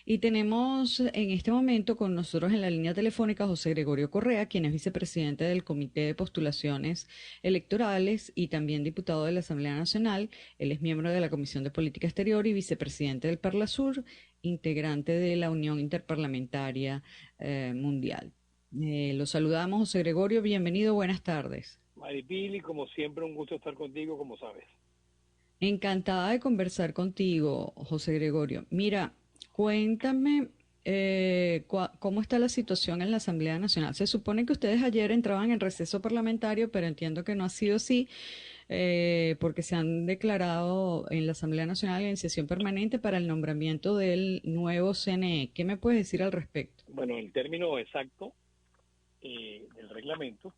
Y tenemos en este momento con nosotros en la línea telefónica a José Gregorio Correa, quien es vicepresidente del Comité de Postulaciones Electorales y también diputado de la Asamblea Nacional. Él es miembro de la Comisión de Política Exterior y vicepresidente del Parlasur, integrante de la Unión Interparlamentaria Mundial. Lo saludamos, José Gregorio, bienvenido, buenas tardes. Maripili, como siempre, un gusto estar contigo, como sabes. Encantada de conversar contigo, José Gregorio. Mira, cuéntame cómo está la situación en la Asamblea Nacional. Se supone que ustedes ayer entraban en receso parlamentario, pero entiendo que no ha sido así, porque se han declarado en la Asamblea Nacional en sesión permanente para el nombramiento del nuevo CNE. ¿Qué me puedes decir al respecto? Bueno, el término exacto del reglamento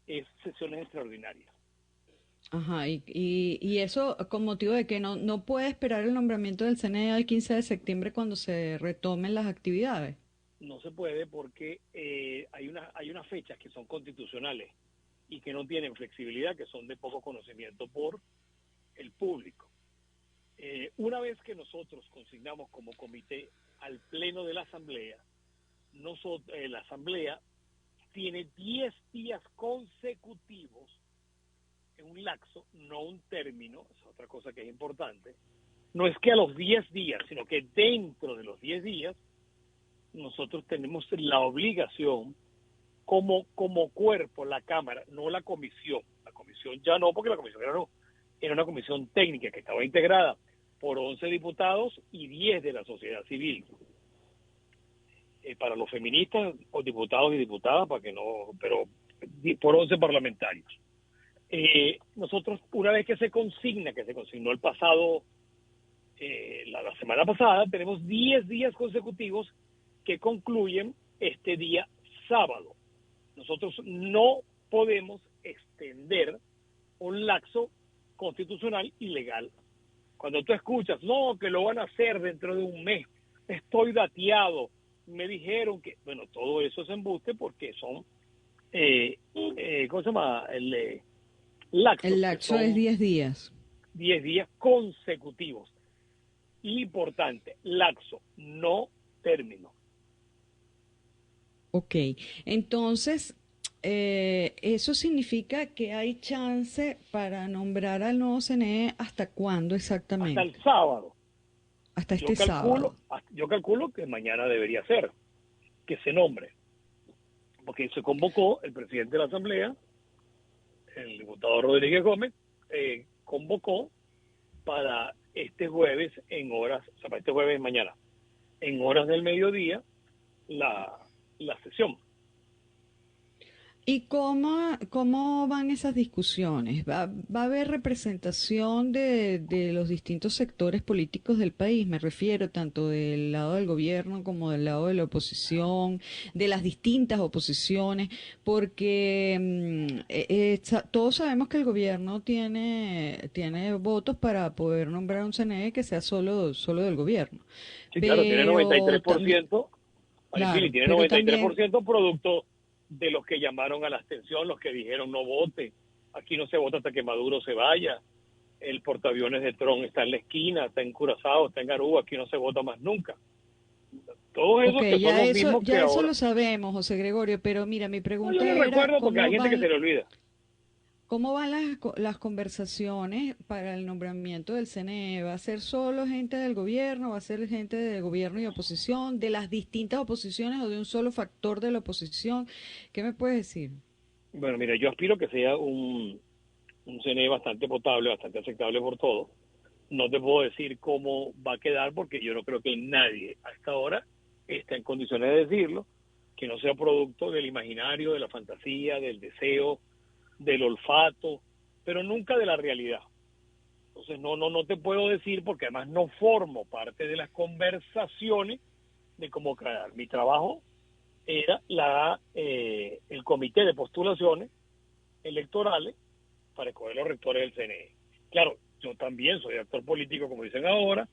es sesiones extraordinarias. Ajá, y eso con motivo de que no puede esperar el nombramiento del CNE al 15 de septiembre cuando se retomen las actividades. No se puede porque hay unas fechas que son constitucionales y que no tienen flexibilidad, que son de poco conocimiento por el público. Una vez que nosotros consignamos como comité al Pleno de la Asamblea, la Asamblea tiene 10 días consecutivos en un lapso, no un término, es otra cosa que es importante. No es que a los 10 días, sino que dentro de los 10 días nosotros tenemos la obligación como cuerpo, la Cámara, no la comisión. La comisión ya no, porque la comisión era una comisión técnica que estaba integrada por 11 diputados y 10 de la sociedad civil. Para los feministas, o diputados y diputadas, para que no, pero por 11 parlamentarios. Nosotros, una vez que se consignó el pasado, la semana pasada, tenemos 10 días consecutivos que concluyen este día sábado. Nosotros no podemos extender un lapso constitucional ilegal. Cuando tú escuchas, no, que lo van a hacer dentro de un mes, estoy dateado, me dijeron que, bueno, todo eso es embuste porque son, ¿cómo se llama? El Lapsos, que lapso es son 10 días. 10 días consecutivos. Importante, lapso, no término. Ok, entonces, eso significa que hay chance para nombrar al nuevo CNE hasta cuándo Hasta el exactamente. sábado. Hasta Yo este calculo, sábado. yo calculo que mañana debería ser, que se nombre, porque se convocó el presidente de la Asamblea, el diputado Rodríguez Gómez, convocó para este jueves en horas, o sea, para este jueves mañana, en horas del mediodía, la, la sesión. ¿Y cómo van esas discusiones? ¿Va a haber representación de los distintos sectores políticos del país? Me refiero tanto del lado del gobierno como del lado de la oposición, de las distintas oposiciones, porque todos sabemos que el gobierno tiene votos para poder nombrar un CNE que sea solo del gobierno. Sí, claro, tiene Pero también, 93%, Maripili, claro, tiene pero 93% también producto de los que llamaron a la abstención, los que dijeron no vote, aquí no se vota hasta que Maduro se vaya, el portaaviones de Trump está en la esquina, está en Curazao, está en Aruba, aquí no se vota más nunca. Todos ok, esos que son los mismos que ya eso ahora. lo sabemos, José Gregorio, pero mira, mi No, yo pregunta lo era recuerdo porque hay gente que se le olvida. cómo van las conversaciones para el nombramiento del CNE. ¿Va a ser solo gente del gobierno? ¿Va a ser gente del gobierno y oposición, de las distintas oposiciones o de un solo factor de la oposición? ¿Qué me puedes decir? Bueno, mira, yo aspiro que sea un CNE bastante potable, bastante aceptable por todos. No te puedo decir cómo va a quedar porque yo no creo que nadie a esta hora está en condiciones de decirlo, que no sea producto del imaginario, de la fantasía, del deseo, del olfato, pero nunca de la realidad. Entonces no te puedo decir porque además no formo parte de las conversaciones de cómo crear. Mi trabajo era el comité de postulaciones electorales para escoger los rectores del CNE. Claro, yo también soy actor político, como dicen ahora,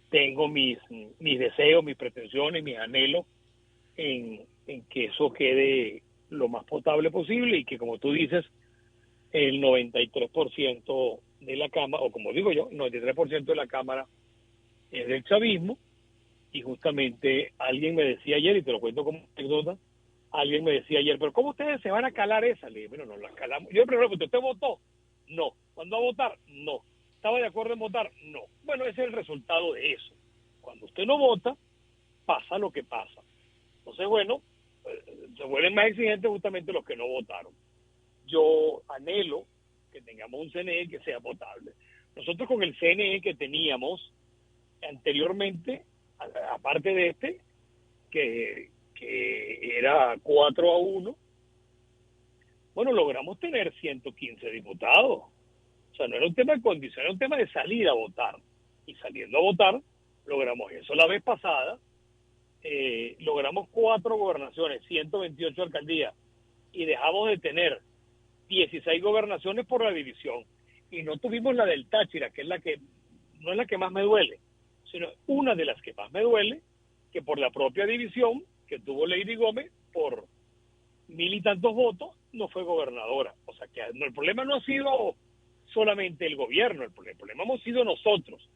tengo mis deseos, mis pretensiones, mis anhelos en que eso quede lo más potable posible y que, como tú dices, el 93% de la Cámara, o como digo yo, el 93% de la Cámara es del chavismo y justamente alguien me decía ayer, y te lo cuento como anécdota, alguien me decía ayer, pero ¿cómo ustedes se van a calar esa? Le dije, bueno, no las calamos. Yo primero pregunté, ¿usted votó? No. ¿Cuándo va a votar? No. ¿Estaba de acuerdo en votar? No. Bueno, ese es el resultado de eso. Cuando usted no vota, pasa lo que pasa. Entonces, bueno, se vuelven más exigentes justamente los que no votaron. Yo anhelo que tengamos un CNE que sea potable. Nosotros con el CNE que teníamos anteriormente, aparte de este, que era 4-1, bueno, logramos tener 115 diputados. O sea, no era un tema de condición, era un tema de salir a votar. Y saliendo a votar, logramos eso. La vez pasada, logramos 4 gobernaciones, 128 alcaldías, y dejamos de tener 16 gobernaciones por la división. Y no tuvimos la del Táchira, que es la que, no es la que más me duele, sino una de las que más me duele, que por la propia división que tuvo Lady Gómez, por 1000 y tantos votos, no fue gobernadora. O sea que el problema no ha sido solamente el gobierno, el problema hemos sido nosotros.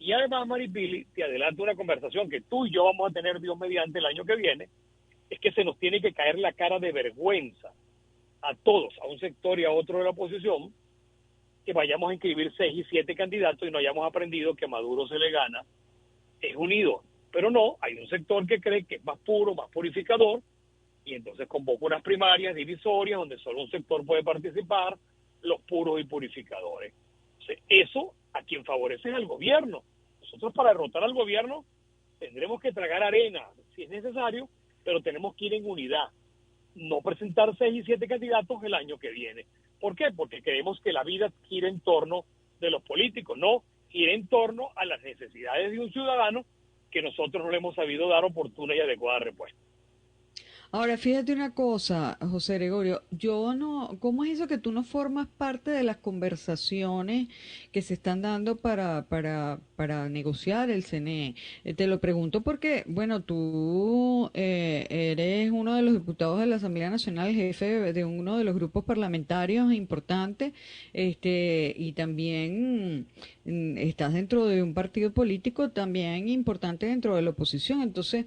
Y además, Maripili, te adelanto una conversación que tú y yo vamos a tener, Dios mediante, el año que viene, es que se nos tiene que caer la cara de vergüenza a todos, a un sector y a otro de la oposición, que vayamos a inscribir 6 y 7 candidatos y no hayamos aprendido que a Maduro se le gana es unido. Pero no, hay un sector que cree que es más puro, más purificador, y entonces convoca unas primarias divisorias donde solo un sector puede participar, los puros y purificadores. Entonces, eso a quien favorece es al gobierno. Nosotros para derrotar al gobierno tendremos que tragar arena, si es necesario, pero tenemos que ir en unidad. No presentar 6 y 7 candidatos el año que viene. ¿Por qué? Porque queremos que la vida gire en torno de los políticos, no gire en torno a las necesidades de un ciudadano que nosotros no le hemos sabido dar oportuna y adecuada respuesta. Ahora, fíjate una cosa, José Gregorio, yo no, ¿cómo es eso que tú no formas parte de las conversaciones que se están dando para negociar el CNE? Te lo pregunto porque, bueno, tú eres uno de los diputados de la Asamblea Nacional, jefe de uno de los grupos parlamentarios importantes, y también estás dentro de un partido político también importante dentro de la oposición. Entonces,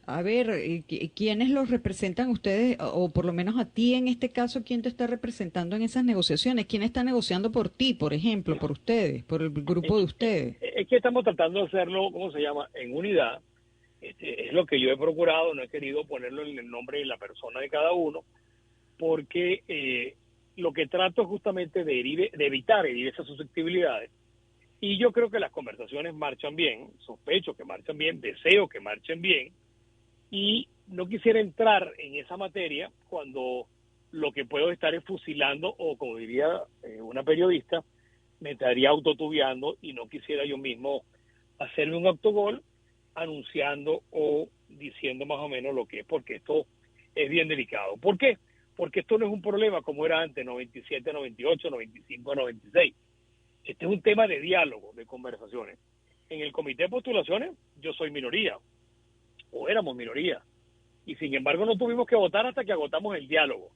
a ver, ¿quiénes los representan ustedes, o por lo menos a ti en este caso, quién te está representando en esas negociaciones? ¿Quién está negociando por ti, por ejemplo, por ustedes, por el grupo de ustedes? Es que estamos tratando de hacerlo, ¿cómo se llama?, en unidad. Es lo que yo he procurado, no he querido ponerlo en el nombre y la persona de cada uno, porque lo que trato es justamente de evitar herir esas susceptibilidades. Y yo creo que las conversaciones marchan bien, sospecho que marchan bien, deseo que marchen bien, y no quisiera entrar en esa materia cuando lo que puedo estar es fusilando, o como diría una periodista, me estaría autotubiando, y no quisiera yo mismo hacerme un autogol anunciando o diciendo más o menos lo que es, porque esto es bien delicado. ¿Por qué? Porque esto no es un problema como era antes, 97, 98, 95, 96. Este es un tema de diálogo, de conversaciones. En el comité de postulaciones yo soy minoría, o éramos minoría, y sin embargo no tuvimos que votar hasta que agotamos el diálogo.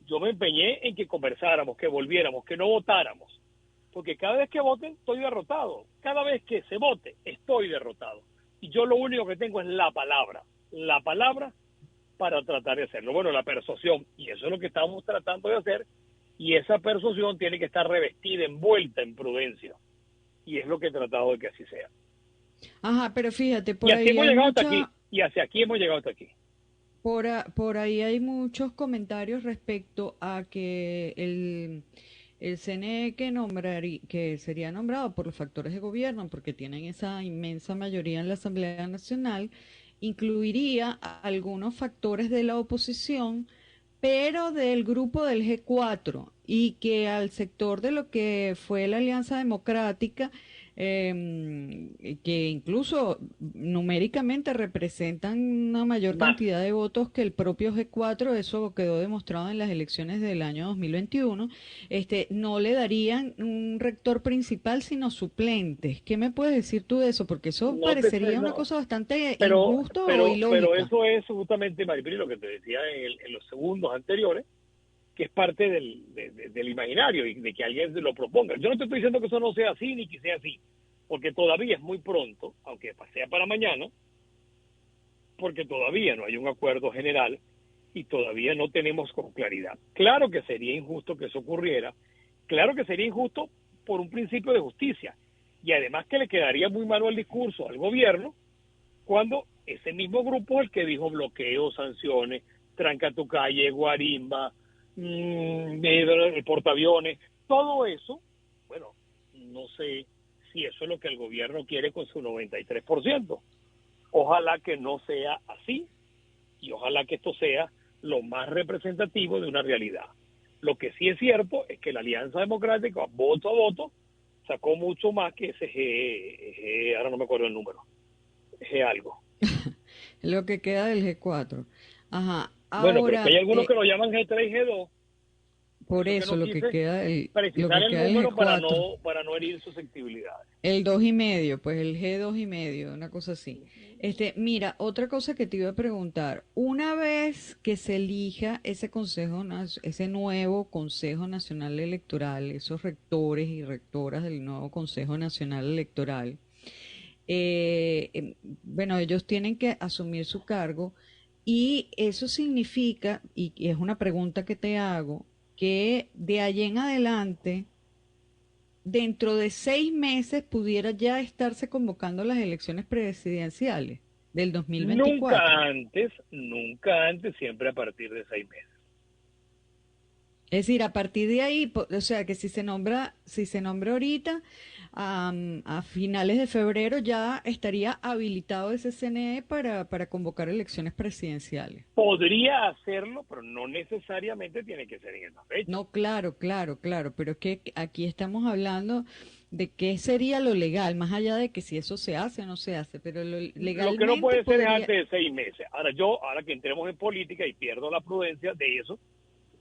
Yo me empeñé en que conversáramos, que volviéramos, que no votáramos, porque cada vez que voten estoy derrotado, cada vez que se vote estoy derrotado, y yo lo único que tengo es la palabra para tratar de hacerlo. Bueno, la persuasión, y eso es lo que estamos tratando de hacer, y esa persuasión tiene que estar revestida, envuelta en prudencia, y es lo que he tratado de que así sea. Ajá, pero fíjate, Y por así ahí hemos hay llegado hasta aquí, mucha, y hacia aquí hemos llegado hasta aquí. por ahí hay muchos comentarios respecto a que el CNE que sería nombrado por los factores de gobierno, porque tienen esa inmensa mayoría en la Asamblea Nacional, incluiría a algunos factores de la oposición, pero del grupo del G4, y que al sector de lo que fue la Alianza Democrática, que incluso numéricamente representan una mayor Más. cantidad de votos que el propio G4, eso quedó demostrado en las elecciones del año 2021, no le darían un rector principal, sino suplentes. ¿Qué me puedes decir tú de eso? Porque eso No te sé, parecería una no. cosa bastante Pero, injusta o pero ilógica. eso es justamente, Maripili, lo que te decía en los segundos anteriores, que es parte del imaginario y de que alguien lo proponga. Yo no te estoy diciendo que eso no sea así ni que sea así, porque todavía es muy pronto, aunque sea para mañana, porque todavía no hay un acuerdo general y todavía no tenemos con claridad. Claro que sería injusto que eso ocurriera, claro que sería injusto por un principio de justicia, y además que le quedaría muy malo el discurso al gobierno cuando ese mismo grupo es el que dijo bloqueo, sanciones, tranca tu calle, guarimba, el portaaviones, todo eso. Bueno, no sé si eso es lo que el gobierno quiere con su 93%. Ojalá que no sea así y ojalá que esto sea lo más representativo de una realidad. Lo que sí es cierto es que la Alianza Democrática, voto a voto, sacó mucho más que ese ahora no me acuerdo el número, G algo. Lo que queda del G4. Ajá. Bueno, pero es que hay Ahora, algunos que lo llaman G3 y G2, por por eso que eso no quise lo precisar que el queda del número G4. para no herir susceptibilidades. El 2,5, pues el G2,5, una cosa así. Mira, otra cosa que te iba a preguntar, una vez que se elija ese ese nuevo Consejo Nacional Electoral, esos rectores y rectoras del nuevo Consejo Nacional Electoral, bueno, ellos tienen que asumir su cargo y eso significa, y es una pregunta que te hago, que de allí en adelante dentro de 6 meses pudiera ya estarse convocando las elecciones presidenciales del 2024. Nunca antes, siempre a partir de 6 meses. Es decir, a partir de ahí, o sea, que si se nombra ahorita, a finales de febrero ya estaría habilitado ese CNE para convocar elecciones presidenciales. Podría hacerlo, pero no necesariamente tiene que ser en esa fecha. No, claro, claro, claro, pero es que aquí estamos hablando de qué sería lo legal, más allá de que si eso se hace o no se hace, pero Lo que no legalmente puede ser es podría. antes de 6 meses. Ahora que entremos en política y pierdo la prudencia de eso,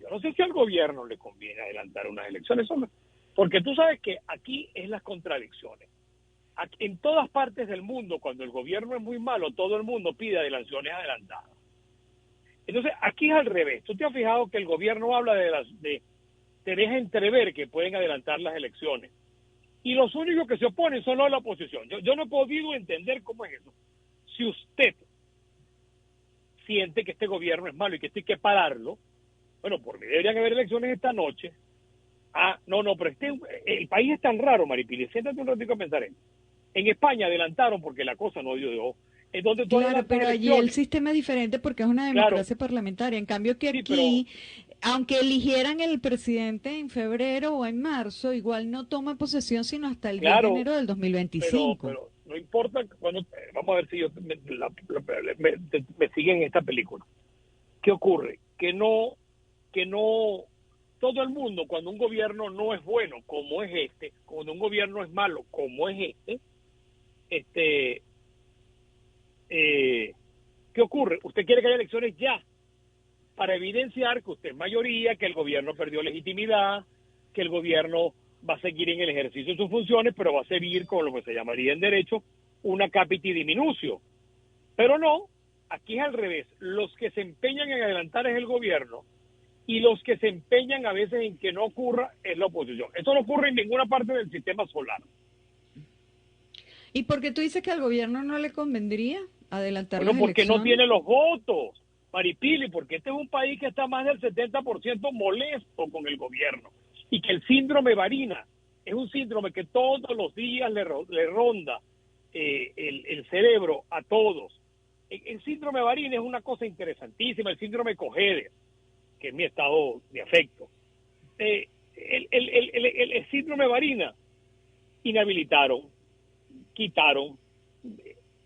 yo no sé si al gobierno le conviene adelantar unas elecciones, hombre, porque tú sabes que aquí es las contradicciones. En todas partes del mundo, cuando el gobierno es muy malo, todo el mundo pide elecciones adelantadas. Entonces, aquí es al revés. ¿Tú te has fijado que el gobierno habla te deja entrever que pueden adelantar las elecciones? Y los únicos que se oponen son los de la oposición. Yo no he podido entender cómo es eso. Si usted siente que este gobierno es malo y que esto hay que pararlo, bueno, por mí deberían haber elecciones esta noche. No, pero el país es tan raro, Maripili. Siéntate un ratito a pensar en. En España adelantaron porque la cosa no dio de ojo. En donde tú Claro, adelantas pero allí el elecciones. sistema es diferente porque es una Claro, democracia parlamentaria. En cambio que sí, pero aquí, aunque eligieran el presidente en febrero o en marzo, igual no toma posesión sino hasta el 10 de claro, enero del 2025. pero no importa cuando, vamos a ver si yo me siguen en esta película. ¿Qué ocurre? Que no, todo el mundo, cuando un gobierno no es bueno, como es cuando un gobierno es malo, como es este, ¿qué ocurre? Usted quiere que haya elecciones ya, para evidenciar que usted es mayoría, que el gobierno perdió legitimidad, que el gobierno va a seguir en el ejercicio de sus funciones, pero va a seguir con lo que se llamaría en derecho una capiti diminutio. Pero no, aquí es al revés. Los que se empeñan en adelantar es el gobierno y los que se empeñan a veces en que no ocurra es la oposición. Esto no ocurre en ninguna parte del sistema solar. ¿Y por qué tú dices que al gobierno no le convendría adelantar Bueno, las porque no elecciones? tiene los votos, Maripili, porque este es un país que está más del 70% molesto con el gobierno y que el síndrome varina es un síndrome que todos los días le ronda el cerebro a todos. El síndrome varina es una cosa interesantísima, el síndrome Cogedes, que es mi estado de afecto. El síndrome varina inhabilitaron, quitaron,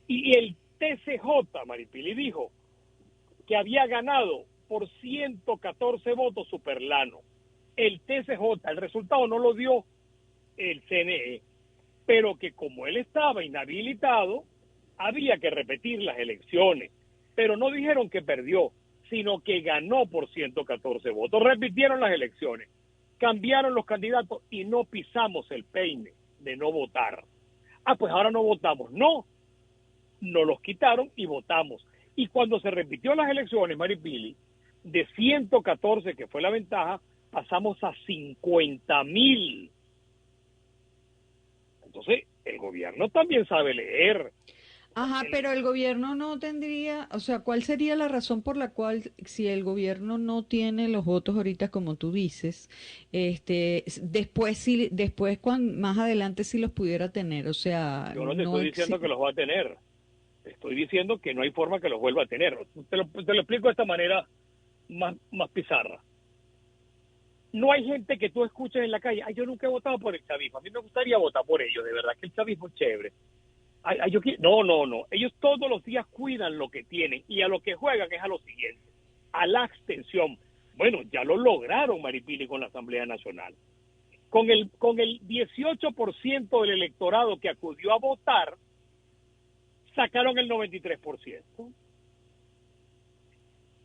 y el TCJ, Maripili, dijo que había ganado por 114 votos Superlano. El TCJ, el resultado no lo dio el CNE, pero que como él estaba inhabilitado, había que repetir las elecciones. Pero no dijeron que perdió, sino que ganó por 114 votos. Repitieron las elecciones, cambiaron los candidatos y no pisamos el peine de no votar. Pues ahora no votamos. No los quitaron y votamos. Y cuando se repitió las elecciones, Maripili, de 114, que fue la ventaja, pasamos a 50,000. Entonces, el gobierno también sabe leer. Ajá, pero el gobierno no tendría, o sea, ¿cuál sería la razón por la cual, si el gobierno no tiene los votos ahorita, como tú dices, después sí, después más adelante sí los pudiera tener? O sea, Yo no te no estoy diciendo que existe. los va a tener, te estoy diciendo que no hay forma que los vuelva a tener. Te lo explico de esta manera más pizarra. No hay gente que tú escuches en la calle, ay, yo nunca he votado por el chavismo, a mí me gustaría votar por ellos, de verdad que el chavismo es chévere. Ay, ay, no, no, no, ellos todos los días cuidan lo que tienen y a lo que juegan es a lo siguiente, a la abstención. Bueno, ya lo lograron Maripili con la Asamblea Nacional. Con el 18% del electorado que acudió a votar, sacaron el 93%.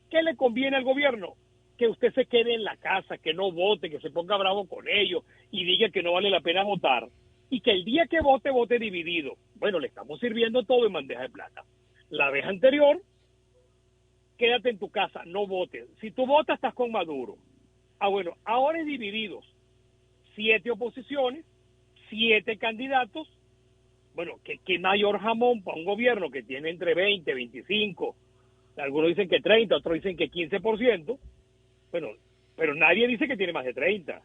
¿Qué le conviene al gobierno? Que usted se quede en la casa, que no vote, que se ponga bravo con ellos y diga que no vale la pena votar. Y que el día que vote, vote dividido. Bueno, le estamos sirviendo todo en bandeja de plata. La vez anterior, quédate en tu casa, no votes. Si tú votas, estás con Maduro. Ah, bueno, ahora es divididos. 7 oposiciones, 7 candidatos. Bueno, ¿qué mayor jamón para un gobierno que tiene entre 20, 25, algunos dicen que 30, otros dicen que 15%? Bueno, pero nadie dice que tiene más de 30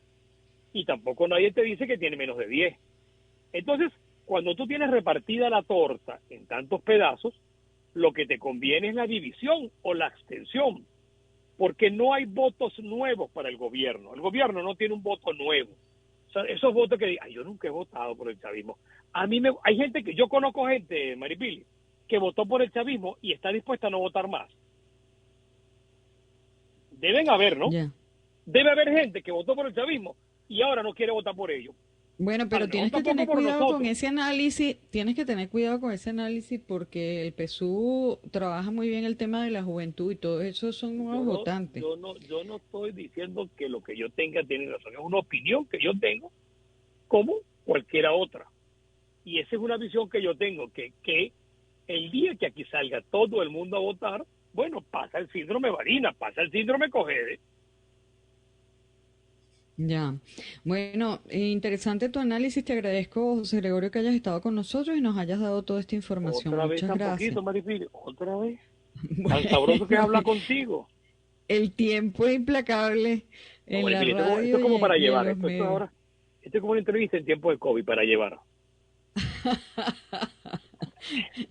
y tampoco nadie te dice que tiene menos de 10. Entonces, cuando tú tienes repartida la torta en tantos pedazos, lo que te conviene es la división o la abstención, porque no hay votos nuevos para el gobierno. El gobierno no tiene un voto nuevo. O sea, esos votos que ay, yo nunca he votado por el chavismo. Hay gente yo conozco gente, Maripili, que votó por el chavismo y está dispuesta a no votar más. Deben haber, ¿no? Ya. Debe haber gente que votó por el chavismo y ahora no quiere votar por ellos. Bueno, pero No tienes que tampoco tener por cuidado con nosotros. ese análisis, tienes que tener cuidado con ese análisis porque el PSUV trabaja muy bien el tema de la juventud y todo eso son nuevos Yo no, votantes. yo no estoy diciendo que lo que yo tenga tiene razón. Es una opinión que yo tengo como cualquiera otra. Y esa es una visión que yo tengo, que el día que aquí salga todo el mundo a votar, bueno, pasa el síndrome Varina, pasa el síndrome Cogede. Ya. Bueno, interesante tu análisis. Te agradezco, José Gregorio, que hayas estado con nosotros y nos hayas dado toda esta información. Otra vez Muchas tan gracias. poquito, Maripili, otra vez. Tan sabroso que es Bueno, hablar contigo. el tiempo es implacable No, en la Maripili, esto radio es como para y en llevar. los Esto es medios. ahora, esto es como una entrevista en tiempo de COVID para llevar.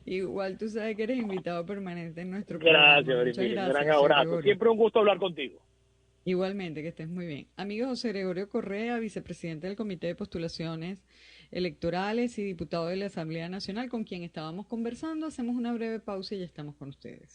Igual tú sabes que eres invitado permanente en nuestro programa. Gracias, Muchas Maripili. Un gracias, gran José abrazo. Gregorio. Siempre un gusto hablar contigo. Igualmente, que estés muy bien. Amigo José Gregorio Correa, vicepresidente del Comité de Postulaciones Electorales y diputado de la Asamblea Nacional, con quien estábamos conversando. Hacemos una breve pausa y ya estamos con ustedes.